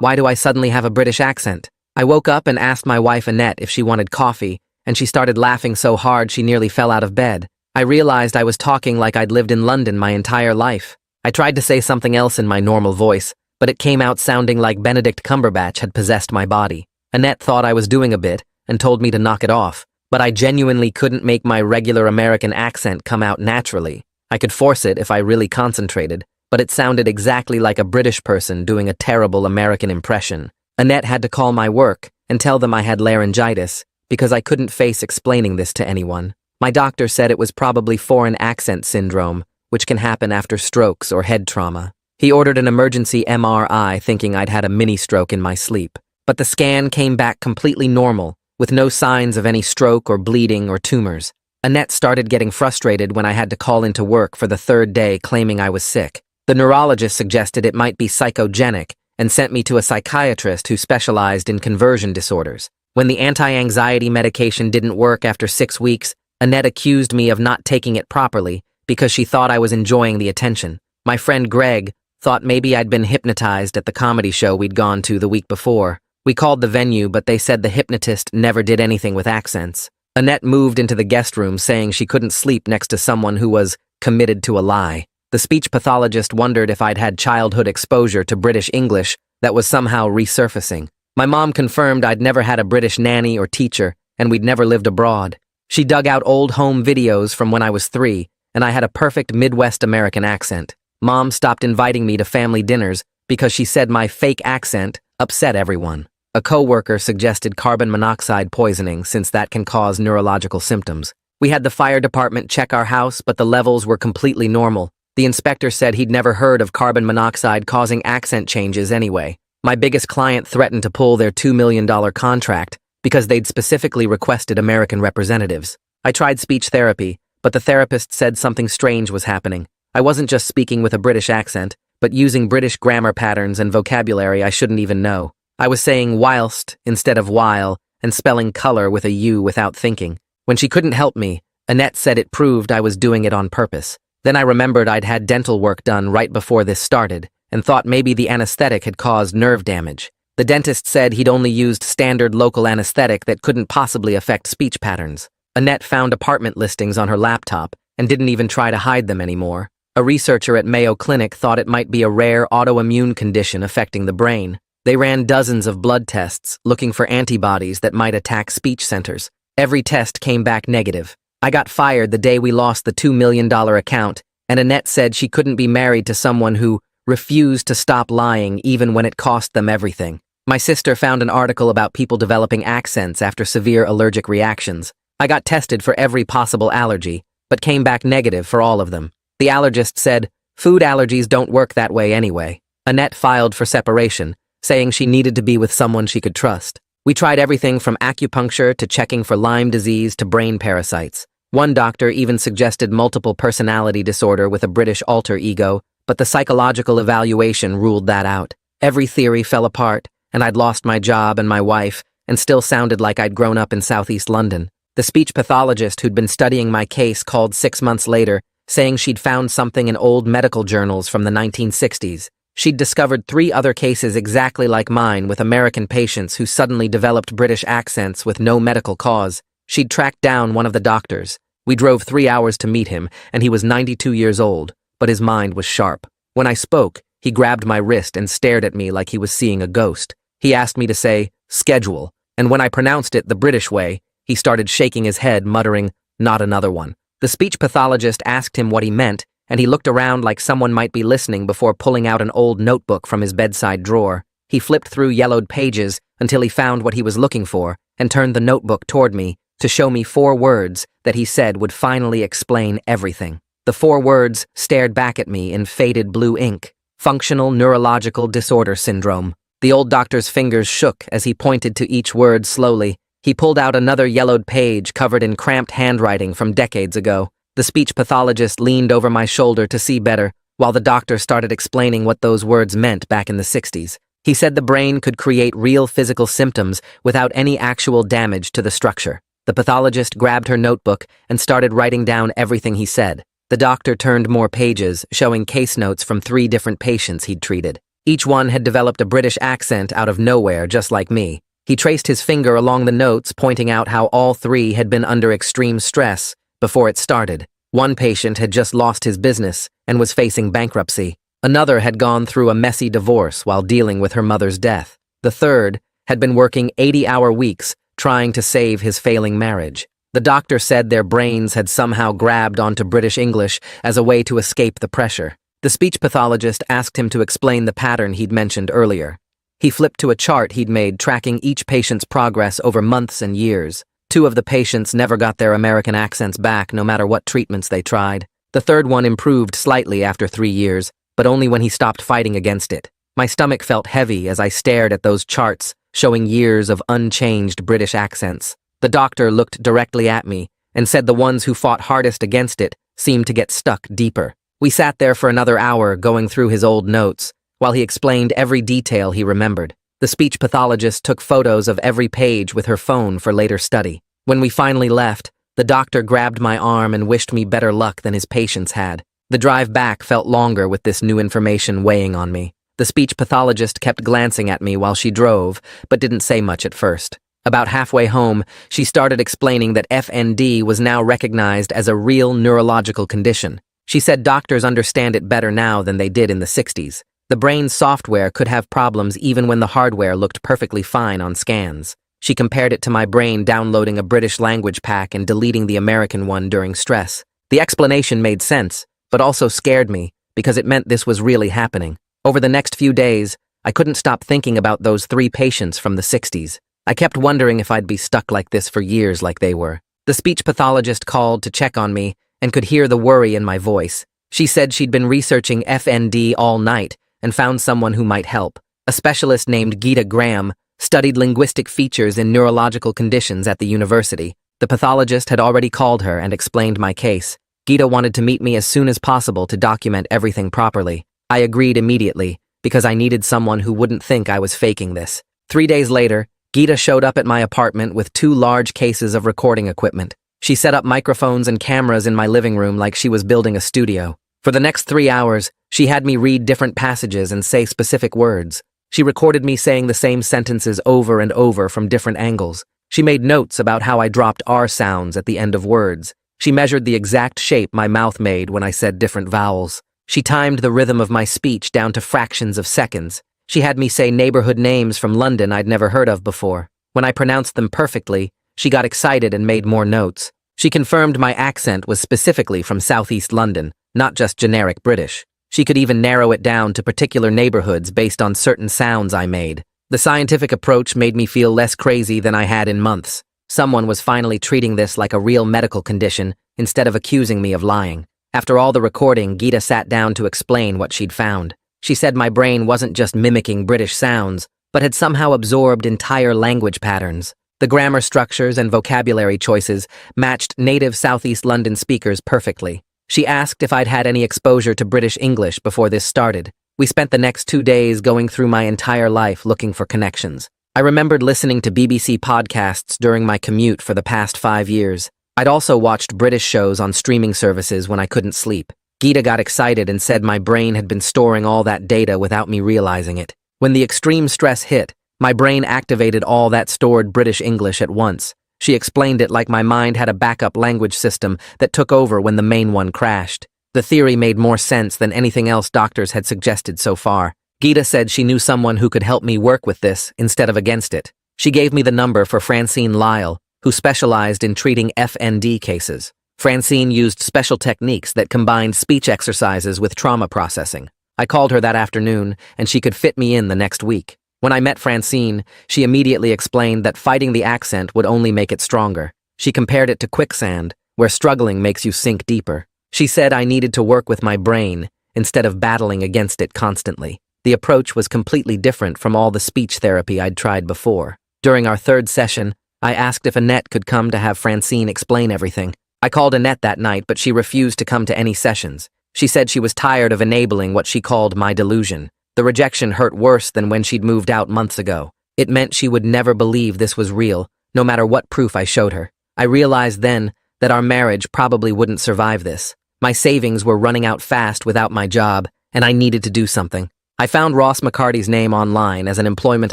Why do I suddenly have a British accent? I woke up and asked my wife Annette if she wanted coffee, and she started laughing so hard she nearly fell out of bed. I realized I was talking like I'd lived in London my entire life. I tried to say something else in my normal voice, but it came out sounding like Benedict Cumberbatch had possessed my body. Annette thought I was doing a bit and told me to knock it off, but I genuinely couldn't make my regular American accent come out naturally. I could force it if I really concentrated, but it sounded exactly like a British person doing a terrible American impression. Annette had to call my work and tell them I had laryngitis because I couldn't face explaining this to anyone. My doctor said it was probably foreign accent syndrome, which can happen after strokes or head trauma. He ordered an emergency MRI thinking I'd had a mini-stroke in my sleep. But the scan came back completely normal, with no signs of any stroke or bleeding or tumors. Annette started getting frustrated when I had to call into work for the third day claiming I was sick. The neurologist suggested it might be psychogenic and sent me to a psychiatrist who specialized in conversion disorders. When the anti-anxiety medication didn't work after 6 weeks, Annette accused me of not taking it properly because she thought I was enjoying the attention. My friend Greg thought maybe I'd been hypnotized at the comedy show we'd gone to the week before. We called the venue, but they said the hypnotist never did anything with accents. Annette moved into the guest room saying she couldn't sleep next to someone who was committed to a lie. The speech pathologist wondered if I'd had childhood exposure to British English that was somehow resurfacing. My mom confirmed I'd never had a British nanny or teacher, and we'd never lived abroad. She dug out old home videos from when I was 3, and I had a perfect Midwest American accent. Mom stopped inviting me to family dinners because she said my fake accent upset everyone. A coworker suggested carbon monoxide poisoning since that can cause neurological symptoms. We had the fire department check our house, but the levels were completely normal. The inspector said he'd never heard of carbon monoxide causing accent changes anyway. My biggest client threatened to pull their $2 million contract because they'd specifically requested American representatives. I tried speech therapy, but the therapist said something strange was happening. I wasn't just speaking with a British accent, but using British grammar patterns and vocabulary I shouldn't even know. I was saying whilst instead of while and spelling color with a U without thinking. When she couldn't help me, Annette said it proved I was doing it on purpose. Then I remembered I'd had dental work done right before this started and thought maybe the anesthetic had caused nerve damage. The dentist said he'd only used standard local anesthetic that couldn't possibly affect speech patterns. Annette found apartment listings on her laptop and didn't even try to hide them anymore. A researcher at Mayo Clinic thought it might be a rare autoimmune condition affecting the brain. They ran dozens of blood tests looking for antibodies that might attack speech centers. Every test came back negative. I got fired the day we lost the $2 million account, and Annette said she couldn't be married to someone who refused to stop lying even when it cost them everything. My sister found an article about people developing accents after severe allergic reactions. I got tested for every possible allergy, but came back negative for all of them. The allergist said, food allergies don't work that way anyway. Annette filed for separation, saying she needed to be with someone she could trust. We tried everything from acupuncture to checking for Lyme disease to brain parasites. One doctor even suggested multiple personality disorder with a British alter ego, but the psychological evaluation ruled that out. Every theory fell apart, and I'd lost my job and my wife, and still sounded like I'd grown up in Southeast London. The speech pathologist who'd been studying my case called 6 months later, saying she'd found something in old medical journals from the 1960s. She'd discovered 3 other cases exactly like mine with American patients who suddenly developed British accents with no medical cause. She'd tracked down one of the doctors. We drove 3 hours to meet him, and he was 92 years old, but his mind was sharp. When I spoke, he grabbed my wrist and stared at me like he was seeing a ghost. He asked me to say, schedule, and when I pronounced it the British way, he started shaking his head, muttering, not another one. The speech pathologist asked him what he meant, and he looked around like someone might be listening before pulling out an old notebook from his bedside drawer. He flipped through yellowed pages until he found what he was looking for and turned the notebook toward me to show me 4 words that he said would finally explain everything. The 4 words stared back at me in faded blue ink. Functional Neurological Disorder Syndrome. The old doctor's fingers shook as he pointed to each word slowly. He pulled out another yellowed page covered in cramped handwriting from decades ago. The speech pathologist leaned over my shoulder to see better, while the doctor started explaining what those words meant back in the 60s. He said the brain could create real physical symptoms without any actual damage to the structure. The pathologist grabbed her notebook and started writing down everything he said. The doctor turned more pages, showing case notes from 3 different patients he'd treated. Each one had developed a British accent out of nowhere, just like me. He traced his finger along the notes, pointing out how all three had been under extreme stress before it started. One patient had just lost his business and was facing bankruptcy. Another had gone through a messy divorce while dealing with her mother's death. The third had been working 80-hour weeks trying to save his failing marriage. The doctor said their brains had somehow grabbed onto British English as a way to escape the pressure. The speech pathologist asked him to explain the pattern he'd mentioned earlier. He flipped to a chart he'd made tracking each patient's progress over months and years. Two of the patients never got their American accents back no matter what treatments they tried. The third one improved slightly after 3 years, but only when he stopped fighting against it. My stomach felt heavy as I stared at those charts showing years of unchanged British accents. The doctor looked directly at me and said the ones who fought hardest against it seemed to get stuck deeper. We sat there for another hour going through his old notes, while he explained every detail he remembered. The speech pathologist took photos of every page with her phone for later study. When we finally left, the doctor grabbed my arm and wished me better luck than his patients had. The drive back felt longer with this new information weighing on me. The speech pathologist kept glancing at me while she drove, but didn't say much at first. About halfway home, she started explaining that FND was now recognized as a real neurological condition. She said doctors understand it better now than they did in the 60s. The brain's software could have problems even when the hardware looked perfectly fine on scans. She compared it to my brain downloading a British language pack and deleting the American one during stress. The explanation made sense, but also scared me because it meant this was really happening. Over the next few days, I couldn't stop thinking about those 3 patients from the 60s. I kept wondering if I'd be stuck like this for years like they were. The speech pathologist called to check on me and could hear the worry in my voice. She said she'd been researching FND all night and found someone who might help. A specialist named Gita Graham studied linguistic features in neurological conditions at the university. The pathologist had already called her and explained my case. Gita wanted to meet me as soon as possible to document everything properly. I agreed immediately because I needed someone who wouldn't think I was faking this. 3 days later, Gita showed up at my apartment with 2 large cases of recording equipment. She set up microphones and cameras in my living room like she was building a studio. For the next 3 hours, she had me read different passages and say specific words. She recorded me saying the same sentences over and over from different angles. She made notes about how I dropped R sounds at the end of words. She measured the exact shape my mouth made when I said different vowels. She timed the rhythm of my speech down to fractions of seconds. She had me say neighborhood names from London I'd never heard of before. When I pronounced them perfectly, she got excited and made more notes. She confirmed my accent was specifically from Southeast London, not just generic British. She could even narrow it down to particular neighborhoods based on certain sounds I made. The scientific approach made me feel less crazy than I had in months. Someone was finally treating this like a real medical condition instead of accusing me of lying. After all the recording, Gita sat down to explain what she'd found. She said my brain wasn't just mimicking British sounds, but had somehow absorbed entire language patterns. The grammar structures and vocabulary choices matched native Southeast London speakers perfectly. She asked if I'd had any exposure to British English before this started. We spent the next 2 days going through my entire life looking for connections. I remembered listening to BBC podcasts during my commute for the past 5 years. I'd also watched British shows on streaming services when I couldn't sleep. Gita got excited and said my brain had been storing all that data without me realizing it. When the extreme stress hit, my brain activated all that stored British English at once. She explained it like my mind had a backup language system that took over when the main one crashed. The theory made more sense than anything else doctors had suggested so far. Gita said she knew someone who could help me work with this instead of against it. She gave me the number for Francine Lyle, who specialized in treating FND cases. Francine used special techniques that combined speech exercises with trauma processing. I called her that afternoon, and she could fit me in the next week. When I met Francine, she immediately explained that fighting the accent would only make it stronger. She compared it to quicksand, where struggling makes you sink deeper. She said I needed to work with my brain instead of battling against it constantly. The approach was completely different from all the speech therapy I'd tried before. During our 3rd session, I asked if Annette could come to have Francine explain everything. I called Annette that night, but she refused to come to any sessions. She said she was tired of enabling what she called my delusion. The rejection hurt worse than when she'd moved out months ago. It meant she would never believe this was real, no matter what proof I showed her. I realized then that our marriage probably wouldn't survive this. My savings were running out fast without my job, and I needed to do something. I found Ross McCarty's name online as an employment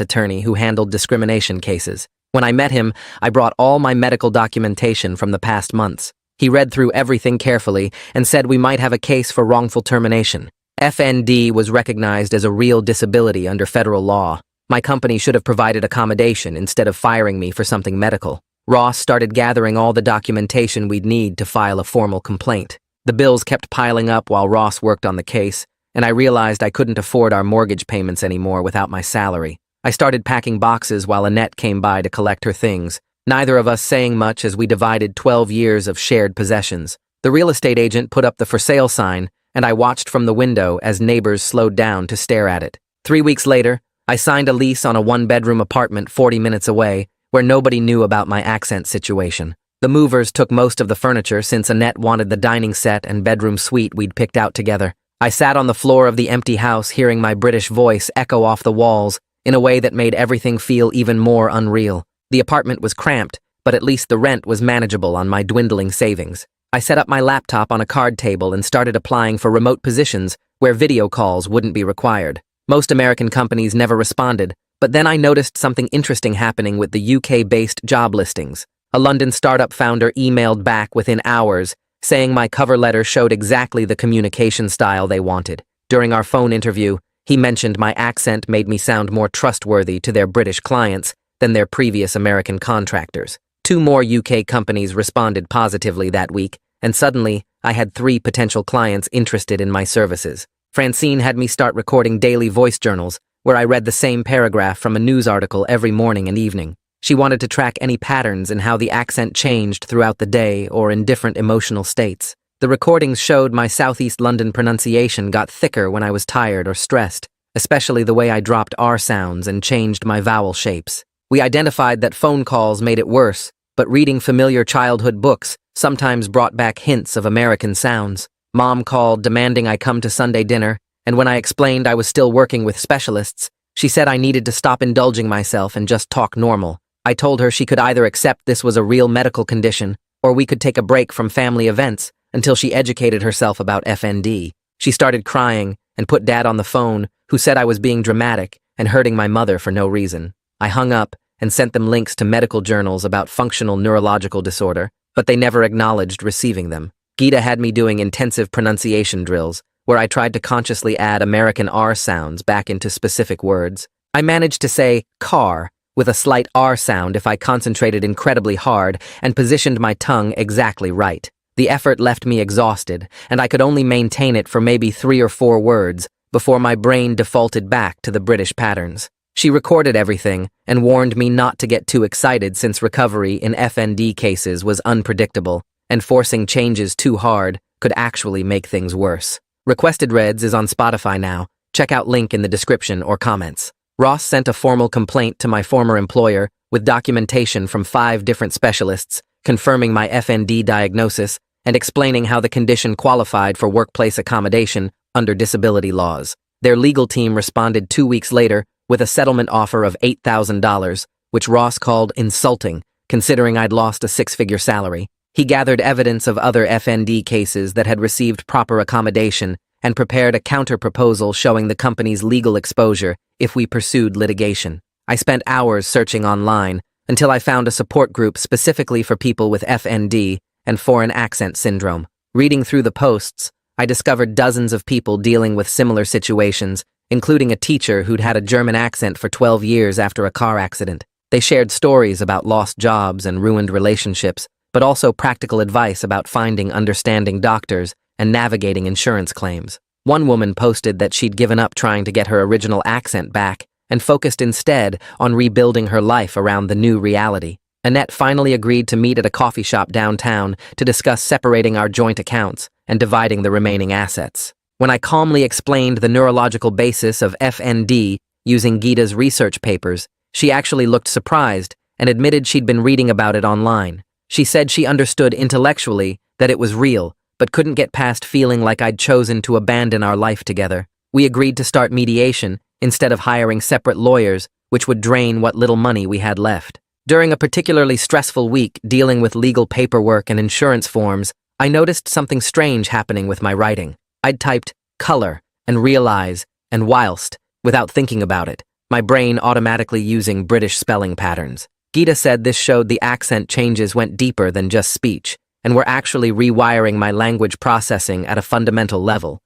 attorney who handled discrimination cases. When I met him, I brought all my medical documentation from the past months. He read through everything carefully and said we might have a case for wrongful termination. FND was recognized as a real disability under federal law. My company should have provided accommodation instead of firing me for something medical. Ross started gathering all the documentation we'd need to file a formal complaint. The bills kept piling up while Ross worked on the case, and I realized I couldn't afford our mortgage payments anymore without my salary. I started packing boxes while Annette came by to collect her things, neither of us saying much as we divided 12 years of shared possessions. The real estate agent put up the for sale sign, and I watched from the window as neighbors slowed down to stare at it. 3 weeks later, I signed a lease on a one-bedroom apartment 40 minutes away, where nobody knew about my accent situation. The movers took most of the furniture since Annette wanted the dining set and bedroom suite we'd picked out together. I sat on the floor of the empty house hearing my British voice echo off the walls in a way that made everything feel even more unreal. The apartment was cramped, but at least the rent was manageable on my dwindling savings. I set up my laptop on a card table and started applying for remote positions where video calls wouldn't be required. Most American companies never responded, but then I noticed something interesting happening with the UK-based job listings. A London startup founder emailed back within hours, saying my cover letter showed exactly the communication style they wanted. During our phone interview, he mentioned my accent made me sound more trustworthy to their British clients than their previous American contractors. 2 more UK companies responded positively that week, and suddenly, I had 3 potential clients interested in my services. Francine had me start recording daily voice journals, where I read the same paragraph from a news article every morning and evening. She wanted to track any patterns in how the accent changed throughout the day or in different emotional states. The recordings showed my Southeast London pronunciation got thicker when I was tired or stressed, especially the way I dropped R sounds and changed my vowel shapes. We identified that phone calls made it worse, but reading familiar childhood books sometimes brought back hints of American sounds. Mom called demanding I come to Sunday dinner, and when I explained I was still working with specialists, she said I needed to stop indulging myself and just talk normal. I told her she could either accept this was a real medical condition, or we could take a break from family events until she educated herself about FND. She started crying and put Dad on the phone, who said I was being dramatic and hurting my mother for no reason. I hung up and sent them links to medical journals about functional neurological disorder, but they never acknowledged receiving them. Gita had me doing intensive pronunciation drills, where I tried to consciously add American R sounds back into specific words. I managed to say car with a slight R sound if I concentrated incredibly hard and positioned my tongue exactly right. The effort left me exhausted, and I could only maintain it for maybe 3 or 4 words before my brain defaulted back to the British patterns. She recorded everything and warned me not to get too excited since recovery in FND cases was unpredictable, and forcing changes too hard could actually make things worse. Requested Reds is on Spotify now. Check out link in the description or comments. Ross sent a formal complaint to my former employer with documentation from 5 different specialists confirming my FND diagnosis and explaining how the condition qualified for workplace accommodation under disability laws. Their legal team responded 2 weeks later with a settlement offer of $8,000, which Ross called insulting, considering I'd lost a 6-figure salary. He gathered evidence of other FND cases that had received proper accommodation and prepared a counter-proposal showing the company's legal exposure if we pursued litigation. I spent hours searching online until I found a support group specifically for people with FND and foreign accent syndrome. Reading through the posts, I discovered dozens of people dealing with similar situations, including a teacher who'd had a German accent for 12 years after a car accident. They shared stories about lost jobs and ruined relationships, but also practical advice about finding understanding doctors and navigating insurance claims. One woman posted that she'd given up trying to get her original accent back and focused instead on rebuilding her life around the new reality. Annette finally agreed to meet at a coffee shop downtown to discuss separating our joint accounts and dividing the remaining assets. When I calmly explained the neurological basis of FND using Gita's research papers, she actually looked surprised and admitted she'd been reading about it online. She said she understood intellectually that it was real, but couldn't get past feeling like I'd chosen to abandon our life together. We agreed to start mediation instead of hiring separate lawyers, which would drain what little money we had left. During a particularly stressful week dealing with legal paperwork and insurance forms, I noticed something strange happening with my writing. I'd typed color and realized and whilst, without thinking about it, my brain automatically using British spelling patterns. Gita said this showed the accent changes went deeper than just speech, and were actually rewiring my language processing at a fundamental level.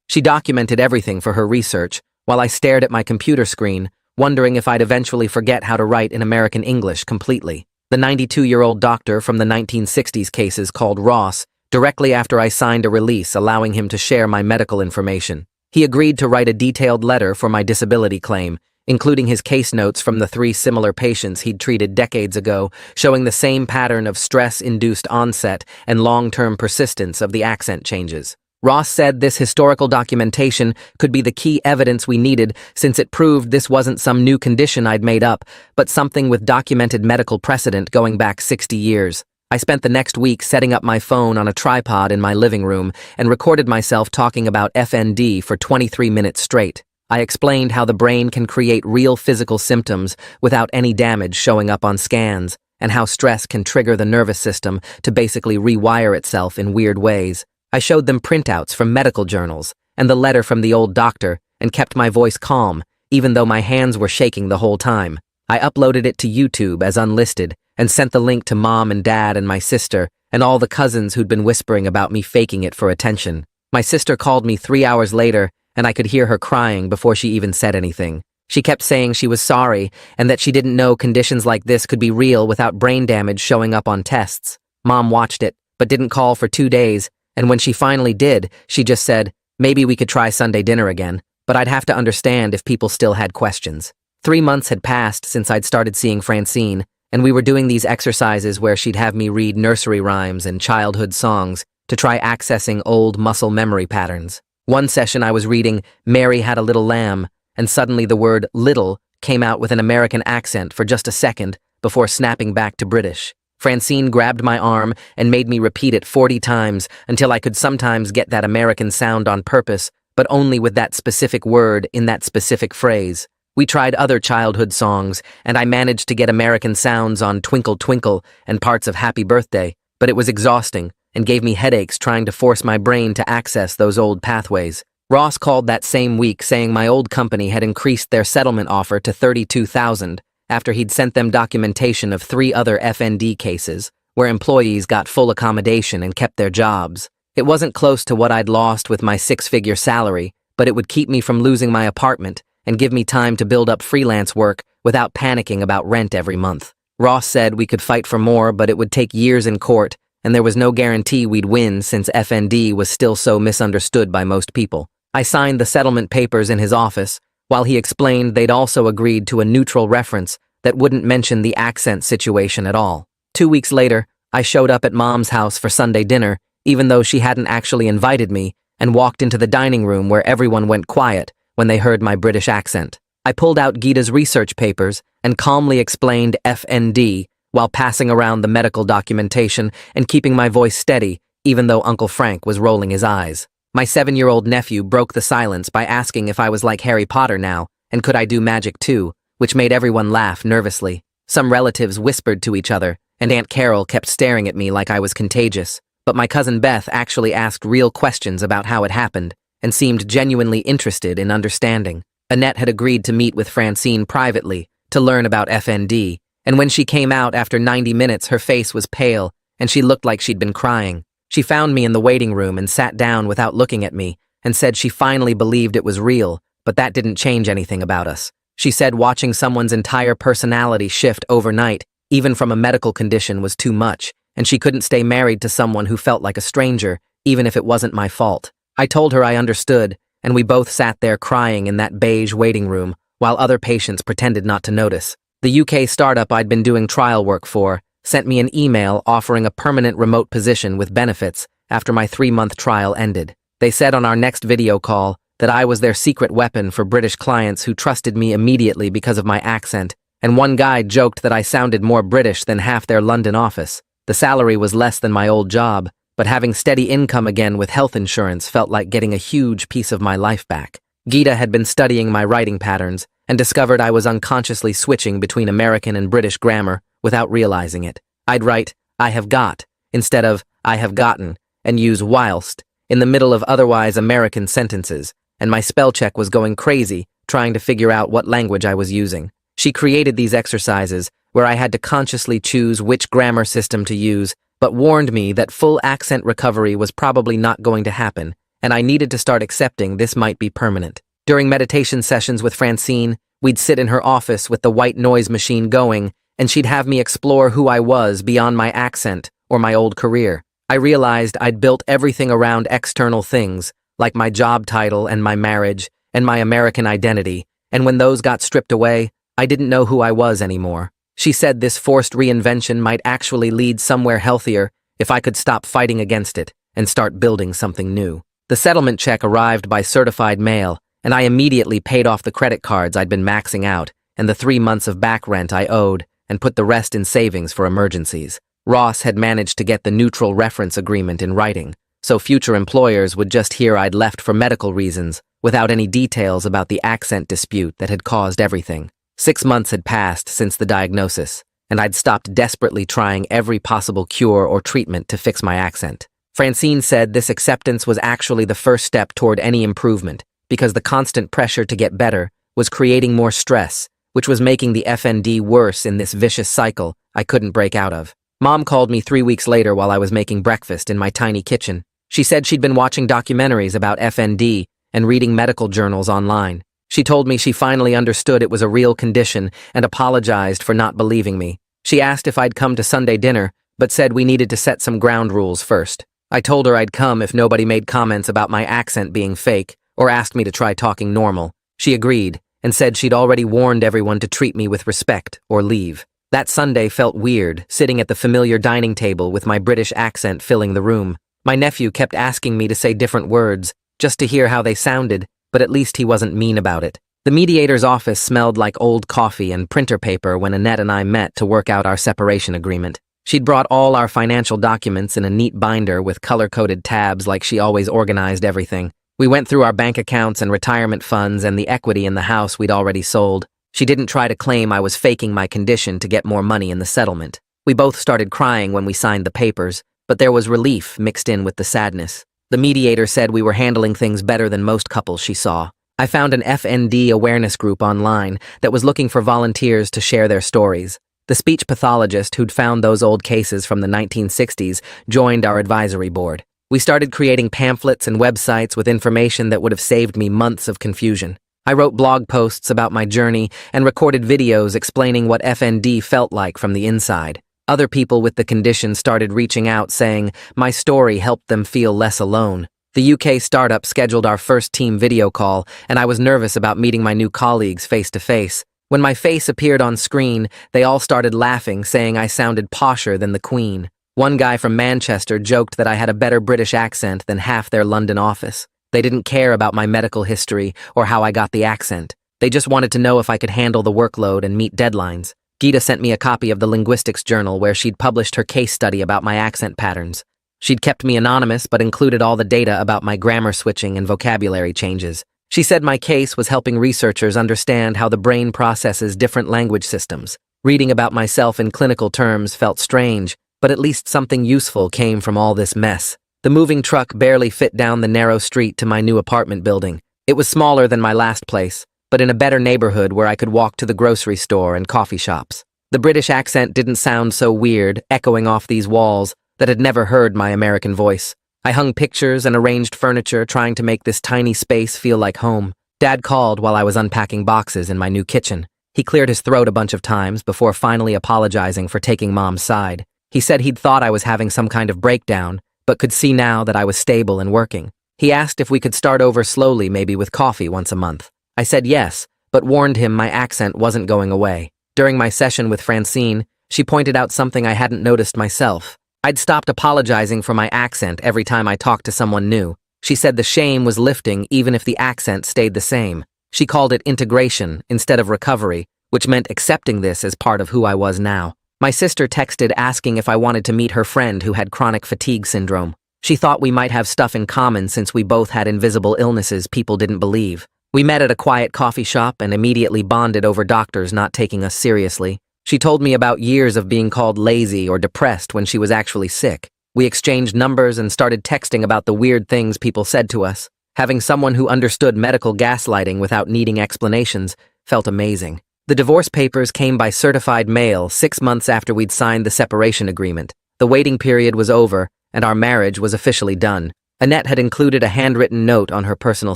She documented everything for her research, while I stared at my computer screen, wondering if I'd eventually forget how to write in American English completely. The 92-year-old doctor from the 1960s cases called Ross directly after I signed a release allowing him to share my medical information. He agreed to write a detailed letter for my disability claim, including his case notes from the 3 similar patients he'd treated decades ago, showing the same pattern of stress-induced onset and long-term persistence of the accent changes. Ross said this historical documentation could be the key evidence we needed since it proved this wasn't some new condition I'd made up, but something with documented medical precedent going back 60 years. I spent the next week setting up my phone on a tripod in my living room and recorded myself talking about FND for 23 minutes straight. I explained how the brain can create real physical symptoms without any damage showing up on scans, and how stress can trigger the nervous system to basically rewire itself in weird ways. I showed them printouts from medical journals and the letter from the old doctor and kept my voice calm, even though my hands were shaking the whole time. I uploaded it to YouTube as unlisted and sent the link to Mom and Dad and my sister and all the cousins who'd been whispering about me faking it for attention. My sister called me 3 hours later and I could hear her crying before she even said anything. She kept saying she was sorry and that she didn't know conditions like this could be real without brain damage showing up on tests. Mom watched it, but didn't call for 2 days. And when she finally did, she just said, maybe we could try Sunday dinner again, but I'd have to understand if people still had questions. 3 months had passed since I'd started seeing Francine, and we were doing these exercises where she'd have me read nursery rhymes and childhood songs to try accessing old muscle memory patterns. One session I was reading Mary Had a Little Lamb, and suddenly the word little came out with an American accent for just a second before snapping back to British. Francine grabbed my arm and made me repeat it 40 times until I could sometimes get that American sound on purpose, but only with that specific word in that specific phrase. We tried other childhood songs, and I managed to get American sounds on Twinkle Twinkle and parts of Happy Birthday, but it was exhausting and gave me headaches trying to force my brain to access those old pathways. Ross called that same week saying my old company had increased their settlement offer to $32,000 after he'd sent them documentation of 3 other FND cases where employees got full accommodation and kept their jobs. It wasn't close to what I'd lost with my 6-figure salary, but it would keep me from losing my apartment and give me time to build up freelance work without panicking about rent every month. Ross said we could fight for more, but it would take years in court, and there was no guarantee we'd win since FND was still so misunderstood by most people. I signed the settlement papers in his office, while he explained they'd also agreed to a neutral reference that wouldn't mention the accent situation at all. 2 weeks later, I showed up at Mom's house for Sunday dinner, even though she hadn't actually invited me, and walked into the dining room where everyone went quiet when they heard my British accent. I pulled out Gita's research papers and calmly explained FND while passing around the medical documentation and keeping my voice steady, even though Uncle Frank was rolling his eyes. My 7-year-old nephew broke the silence by asking if I was like Harry Potter now, and could I do magic too, which made everyone laugh nervously. Some relatives whispered to each other, and Aunt Carol kept staring at me like I was contagious. But my cousin Beth actually asked real questions about how it happened, and seemed genuinely interested in understanding. Annette had agreed to meet with Francine privately to learn about FND, and when she came out after 90 minutes, her face was pale, and she looked like she'd been crying. She found me in the waiting room and sat down without looking at me, and said she finally believed it was real, but that didn't change anything about us. She said watching someone's entire personality shift overnight, even from a medical condition, was too much, and she couldn't stay married to someone who felt like a stranger, even if it wasn't my fault. I told her I understood, and we both sat there crying in that beige waiting room, while other patients pretended not to notice. The UK startup I'd been doing trial work for sent me an email offering a permanent remote position with benefits after my 3-month trial ended. They said on our next video call that I was their secret weapon for British clients who trusted me immediately because of my accent, and one guy joked that I sounded more British than half their London office. The salary was less than my old job, but having steady income again with health insurance felt like getting a huge piece of my life back. Gita had been studying my writing patterns and discovered I was unconsciously switching between American and British grammar without realizing it. I'd write, I have got, instead of I have gotten, and use whilst in the middle of otherwise American sentences, and my spell check was going crazy, trying to figure out what language I was using. She created these exercises where I had to consciously choose which grammar system to use, but warned me that full accent recovery was probably not going to happen, and I needed to start accepting this might be permanent. During meditation sessions with Francine, we'd sit in her office with the white noise machine going, and she'd have me explore who I was beyond my accent or my old career. I realized I'd built everything around external things, like my job title and my marriage and my American identity, and when those got stripped away, I didn't know who I was anymore. She said this forced reinvention might actually lead somewhere healthier if I could stop fighting against it and start building something new. The settlement check arrived by certified mail, and I immediately paid off the credit cards I'd been maxing out and the 3 months of back rent I owed and put the rest in savings for emergencies. Ross had managed to get the neutral reference agreement in writing, so future employers would just hear I'd left for medical reasons without any details about the accent dispute that had caused everything. 6 months had passed since the diagnosis, and I'd stopped desperately trying every possible cure or treatment to fix my accent. Francine said this acceptance was actually the first step toward any improvement, because the constant pressure to get better was creating more stress, which was making the FND worse in this vicious cycle I couldn't break out of. Mom called me 3 weeks later while I was making breakfast in my tiny kitchen. She said she'd been watching documentaries about FND and reading medical journals online. She told me she finally understood it was a real condition and apologized for not believing me. She asked if I'd come to Sunday dinner, but said we needed to set some ground rules first. I told her I'd come if nobody made comments about my accent being fake or asked me to try talking normal. She agreed and said she'd already warned everyone to treat me with respect or leave. That Sunday felt weird, sitting at the familiar dining table with my British accent filling the room. My nephew kept asking me to say different words, just to hear how they sounded, but at least he wasn't mean about it. The mediator's office smelled like old coffee and printer paper when Annette and I met to work out our separation agreement. She'd brought all our financial documents in a neat binder with color-coded tabs like she always organized everything. We went through our bank accounts and retirement funds and the equity in the house we'd already sold. She didn't try to claim I was faking my condition to get more money in the settlement. We both started crying when we signed the papers, but there was relief mixed in with the sadness. The mediator said we were handling things better than most couples she saw. I found an FND awareness group online that was looking for volunteers to share their stories. The speech pathologist who'd found those old cases from the 1960s joined our advisory board. We started creating pamphlets and websites with information that would have saved me months of confusion. I wrote blog posts about my journey and recorded videos explaining what FND felt like from the inside. Other people with the condition started reaching out saying my story helped them feel less alone. The UK startup scheduled our first team video call, and I was nervous about meeting my new colleagues face to face. When my face appeared on screen, they all started laughing, saying I sounded posher than the Queen. One guy from Manchester joked that I had a better British accent than half their London office. They didn't care about my medical history or how I got the accent. They just wanted to know if I could handle the workload and meet deadlines. Gita sent me a copy of the Linguistics Journal where she'd published her case study about my accent patterns. She'd kept me anonymous but included all the data about my grammar switching and vocabulary changes. She said my case was helping researchers understand how the brain processes different language systems. Reading about myself in clinical terms felt strange, but at least something useful came from all this mess. The moving truck barely fit down the narrow street to my new apartment building. It was smaller than my last place, but in a better neighborhood where I could walk to the grocery store and coffee shops. The British accent didn't sound so weird, echoing off these walls that had never heard my American voice. I hung pictures and arranged furniture, trying to make this tiny space feel like home. Dad called while I was unpacking boxes in my new kitchen. He cleared his throat a bunch of times before finally apologizing for taking Mom's side. He said he'd thought I was having some kind of breakdown, but could see now that I was stable and working. He asked if we could start over slowly, maybe with coffee once a month. I said yes, but warned him my accent wasn't going away. During my session with Francine, she pointed out something I hadn't noticed myself. I'd stopped apologizing for my accent every time I talked to someone new. She said the shame was lifting even if the accent stayed the same. She called it integration instead of recovery, which meant accepting this as part of who I was now. My sister texted asking if I wanted to meet her friend who had chronic fatigue syndrome. She thought we might have stuff in common since we both had invisible illnesses people didn't believe. We met at a quiet coffee shop and immediately bonded over doctors not taking us seriously. She told me about years of being called lazy or depressed when she was actually sick. We exchanged numbers and started texting about the weird things people said to us. Having someone who understood medical gaslighting without needing explanations felt amazing. The divorce papers came by certified mail 6 months after we'd signed the separation agreement. The waiting period was over, and our marriage was officially done. Annette had included a handwritten note on her personal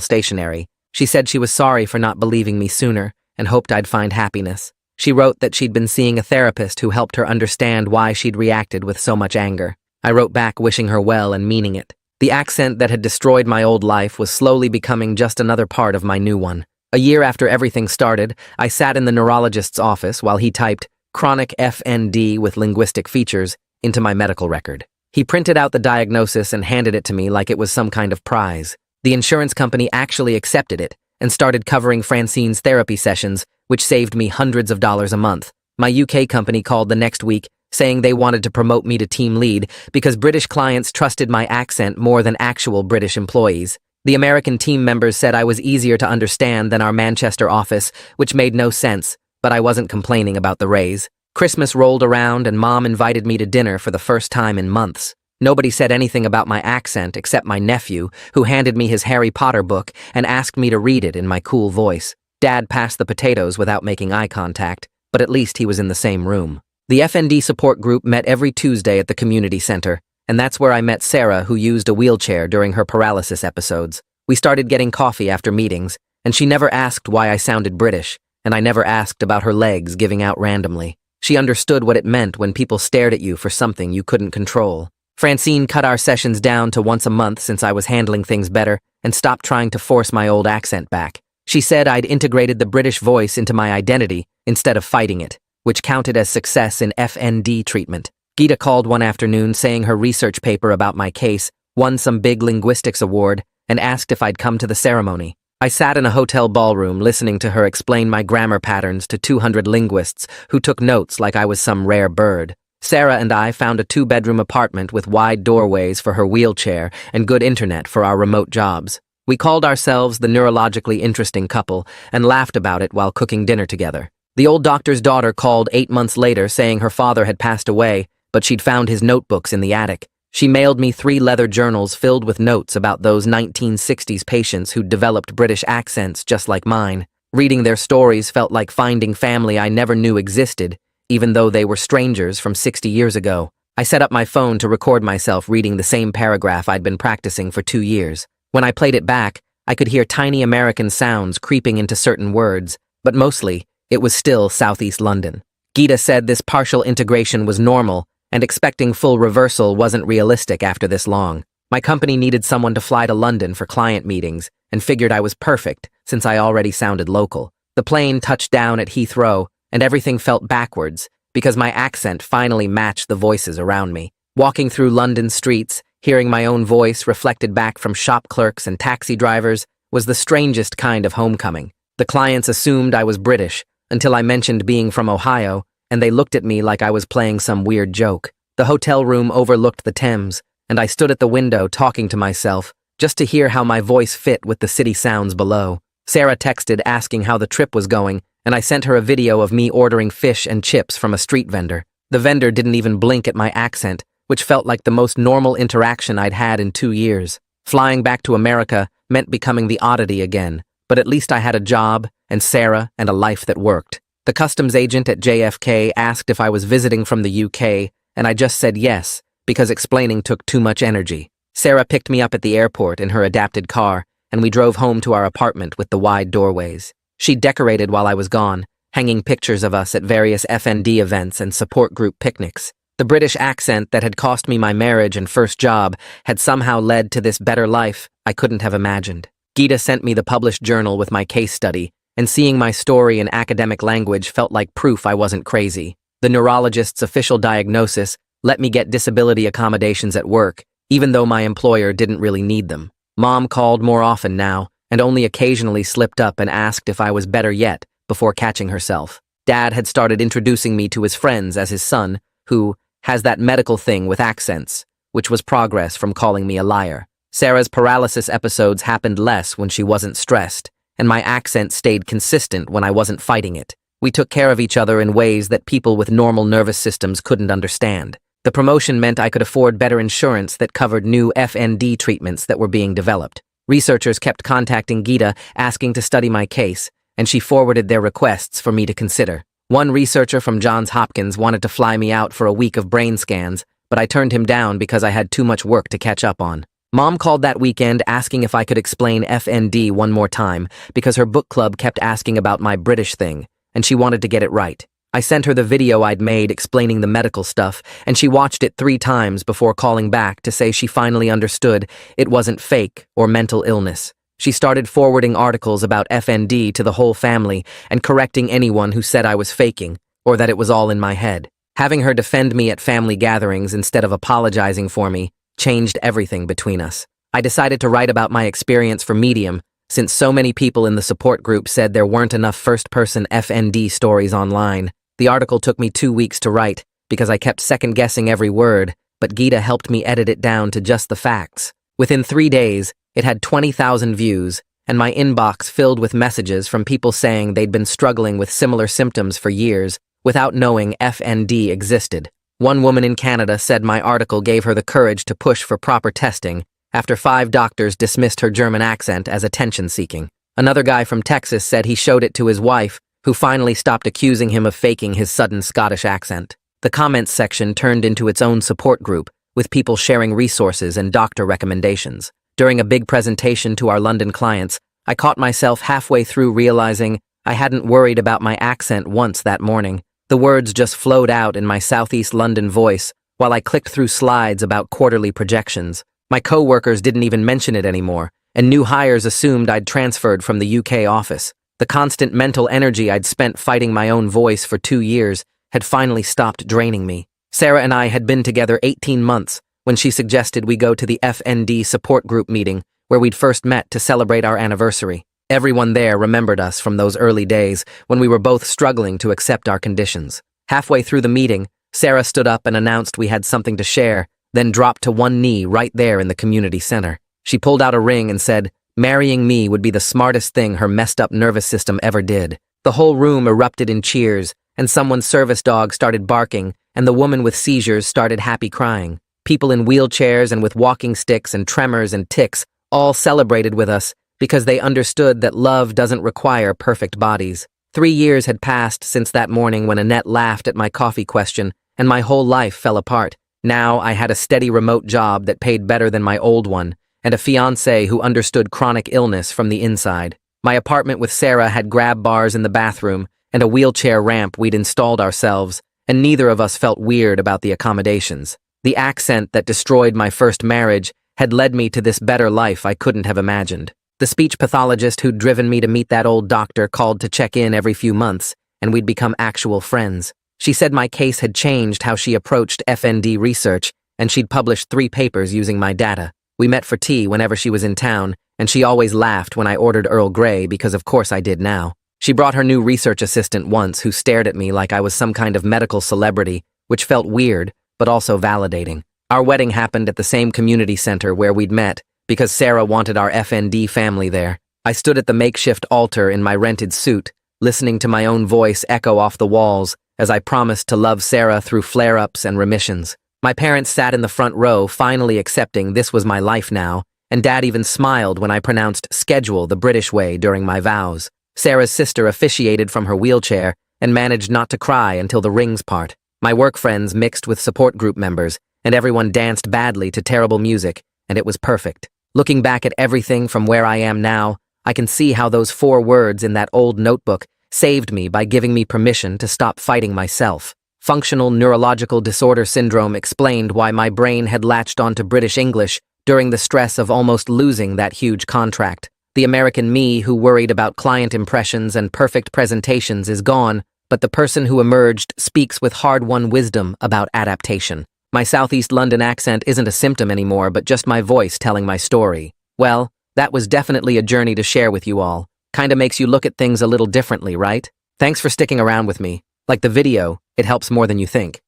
stationery. She said she was sorry for not believing me sooner and hoped I'd find happiness. She wrote that she'd been seeing a therapist who helped her understand why she'd reacted with so much anger. I wrote back wishing her well and meaning it. The accent that had destroyed my old life was slowly becoming just another part of my new one. A year after everything started, I sat in the neurologist's office while he typed chronic FND with linguistic features into my medical record. He printed out the diagnosis and handed it to me like it was some kind of prize. The insurance company actually accepted it and started covering Francine's therapy sessions, which saved me hundreds of dollars a month. My UK company called the next week, saying they wanted to promote me to team lead because British clients trusted my accent more than actual British employees. The American team members said I was easier to understand than our Manchester office, which made no sense, but I wasn't complaining about the raise. Christmas rolled around and Mom invited me to dinner for the first time in months. Nobody said anything about my accent except my nephew, who handed me his Harry Potter book and asked me to read it in my cool voice. Dad passed the potatoes without making eye contact, but at least he was in the same room. The FND support group met every Tuesday at the community center, and that's where I met Sarah, who used a wheelchair during her paralysis episodes. We started getting coffee after meetings, and she never asked why I sounded British, and I never asked about her legs giving out randomly. She understood what it meant when people stared at you for something you couldn't control. Francine cut our sessions down to once a month since I was handling things better and stopped trying to force my old accent back. She said I'd integrated the British voice into my identity instead of fighting it, which counted as success in FND treatment. Geeta called one afternoon saying her research paper about my case won some big linguistics award and asked if I'd come to the ceremony. I sat in a hotel ballroom listening to her explain my grammar patterns to 200 linguists who took notes like I was some rare bird. Sarah and I found a 2-bedroom apartment with wide doorways for her wheelchair and good internet for our remote jobs. We called ourselves the neurologically interesting couple and laughed about it while cooking dinner together. The old doctor's daughter called 8 months later saying her father had passed away, but she'd found his notebooks in the attic. She mailed me 3 leather journals filled with notes about those 1960s patients who'd developed British accents just like mine. Reading their stories felt like finding family I never knew existed, even though they were strangers from 60 years ago. I set up my phone to record myself reading the same paragraph I'd been practicing for 2 years. When I played it back, I could hear tiny American sounds creeping into certain words, but mostly, it was still Southeast London. Geeta said this partial integration was normal, and expecting full reversal wasn't realistic after this long. My company needed someone to fly to London for client meetings, and figured I was perfect since I already sounded local. The plane touched down at Heathrow, and everything felt backwards because my accent finally matched the voices around me. Walking through London streets, hearing my own voice reflected back from shop clerks and taxi drivers was the strangest kind of homecoming. The clients assumed I was British until I mentioned being from Ohio, and they looked at me like I was playing some weird joke. The hotel room overlooked the Thames, and I stood at the window talking to myself just to hear how my voice fit with the city sounds below. Sarah texted asking how the trip was going, and I sent her a video of me ordering fish and chips from a street vendor. The vendor didn't even blink at my accent, which felt like the most normal interaction I'd had in 2 years. Flying back to America meant becoming the oddity again, but at least I had a job, and Sarah, and a life that worked. The customs agent at JFK asked if I was visiting from the UK, and I just said yes, because explaining took too much energy. Sarah picked me up at the airport in her adapted car, and we drove home to our apartment with the wide doorways. She decorated while I was gone, hanging pictures of us at various FND events and support group picnics. The British accent that had cost me my marriage and first job had somehow led to this better life I couldn't have imagined. Geeta sent me the published journal with my case study, and seeing my story in academic language felt like proof I wasn't crazy. The neurologist's official diagnosis let me get disability accommodations at work, even though my employer didn't really need them. Mom called more often now, and only occasionally slipped up and asked if I was better yet before catching herself. Dad had started introducing me to his friends as his son, who has that medical thing with accents, which was progress from calling me a liar. Sarah's paralysis episodes happened less when she wasn't stressed, and my accent stayed consistent when I wasn't fighting it. We took care of each other in ways that people with normal nervous systems couldn't understand. The promotion meant I could afford better insurance that covered new FND treatments that were being developed. Researchers kept contacting Gita asking to study my case, and she forwarded their requests for me to consider. One researcher from Johns Hopkins wanted to fly me out for a week of brain scans, but I turned him down because I had too much work to catch up on. Mom called that weekend asking if I could explain FND one more time because her book club kept asking about my British thing, and she wanted to get it right. I sent her the video I'd made explaining the medical stuff, and she watched it 3 times before calling back to say she finally understood it wasn't fake or mental illness. She started forwarding articles about FND to the whole family and correcting anyone who said I was faking or that it was all in my head. Having her defend me at family gatherings instead of apologizing for me changed everything between us. I decided to write about my experience for Medium since so many people in the support group said there weren't enough first-person FND stories online. The article took me 2 weeks to write because I kept second-guessing every word, but Gita helped me edit it down to just the facts. Within 3 days, it had 20,000 views, and my inbox filled with messages from people saying they'd been struggling with similar symptoms for years without knowing FND existed. One woman in Canada said my article gave her the courage to push for proper testing after 5 doctors dismissed her German accent as attention-seeking. Another guy from Texas said he showed it to his wife, who finally stopped accusing him of faking his sudden Scottish accent. The comments section turned into its own support group, with people sharing resources and doctor recommendations. During a big presentation to our London clients, I caught myself halfway through realizing I hadn't worried about my accent once that morning. The words just flowed out in my Southeast London voice while I clicked through slides about quarterly projections. My co-workers didn't even mention it anymore, and new hires assumed I'd transferred from the UK office. The constant mental energy I'd spent fighting my own voice for 2 years had finally stopped draining me. Sarah and I had been together 18 months when she suggested we go to the FND support group meeting where we'd first met to celebrate our anniversary. Everyone there remembered us from those early days when we were both struggling to accept our conditions. Halfway through the meeting, Sarah stood up and announced we had something to share, then dropped to one knee right there in the community center. She pulled out a ring and said, "Marrying me would be the smartest thing her messed-up nervous system ever did." The whole room erupted in cheers, and someone's service dog started barking, and the woman with seizures started happy crying. People in wheelchairs and with walking sticks and tremors and tics all celebrated with us because they understood that love doesn't require perfect bodies. 3 years had passed since that morning when Annette laughed at my coffee question, and my whole life fell apart. Now I had a steady remote job that paid better than my old one, and a fiancé who understood chronic illness from the inside. My apartment with Sarah had grab bars in the bathroom and a wheelchair ramp we'd installed ourselves, and neither of us felt weird about the accommodations. The accent that destroyed my first marriage had led me to this better life I couldn't have imagined. The speech pathologist who'd driven me to meet that old doctor called to check in every few months, and we'd become actual friends. She said my case had changed how she approached FND research, and she'd published 3 papers using my data. We met for tea whenever she was in town, and she always laughed when I ordered Earl Grey because of course I did now. She brought her new research assistant once who stared at me like I was some kind of medical celebrity, which felt weird, but also validating. Our wedding happened at the same community center where we'd met, because Sarah wanted our FND family there. I stood at the makeshift altar in my rented suit, listening to my own voice echo off the walls as I promised to love Sarah through flare-ups and remissions. My parents sat in the front row, finally accepting this was my life now, and Dad even smiled when I pronounced schedule the British way during my vows. Sarah's sister officiated from her wheelchair and managed not to cry until the rings part. My work friends mixed with support group members, and everyone danced badly to terrible music, and it was perfect. Looking back at everything from where I am now, I can see how those 4 words in that old notebook saved me by giving me permission to stop fighting myself. Functional neurological disorder syndrome explained why my brain had latched onto British English during the stress of almost losing that huge contract. The American me who worried about client impressions and perfect presentations is gone, but the person who emerged speaks with hard-won wisdom about adaptation. My Southeast London accent isn't a symptom anymore, but just my voice telling my story. Well, that was definitely a journey to share with you all. Kinda makes you look at things a little differently, right? Thanks for sticking around with me. Like the video, it helps more than you think.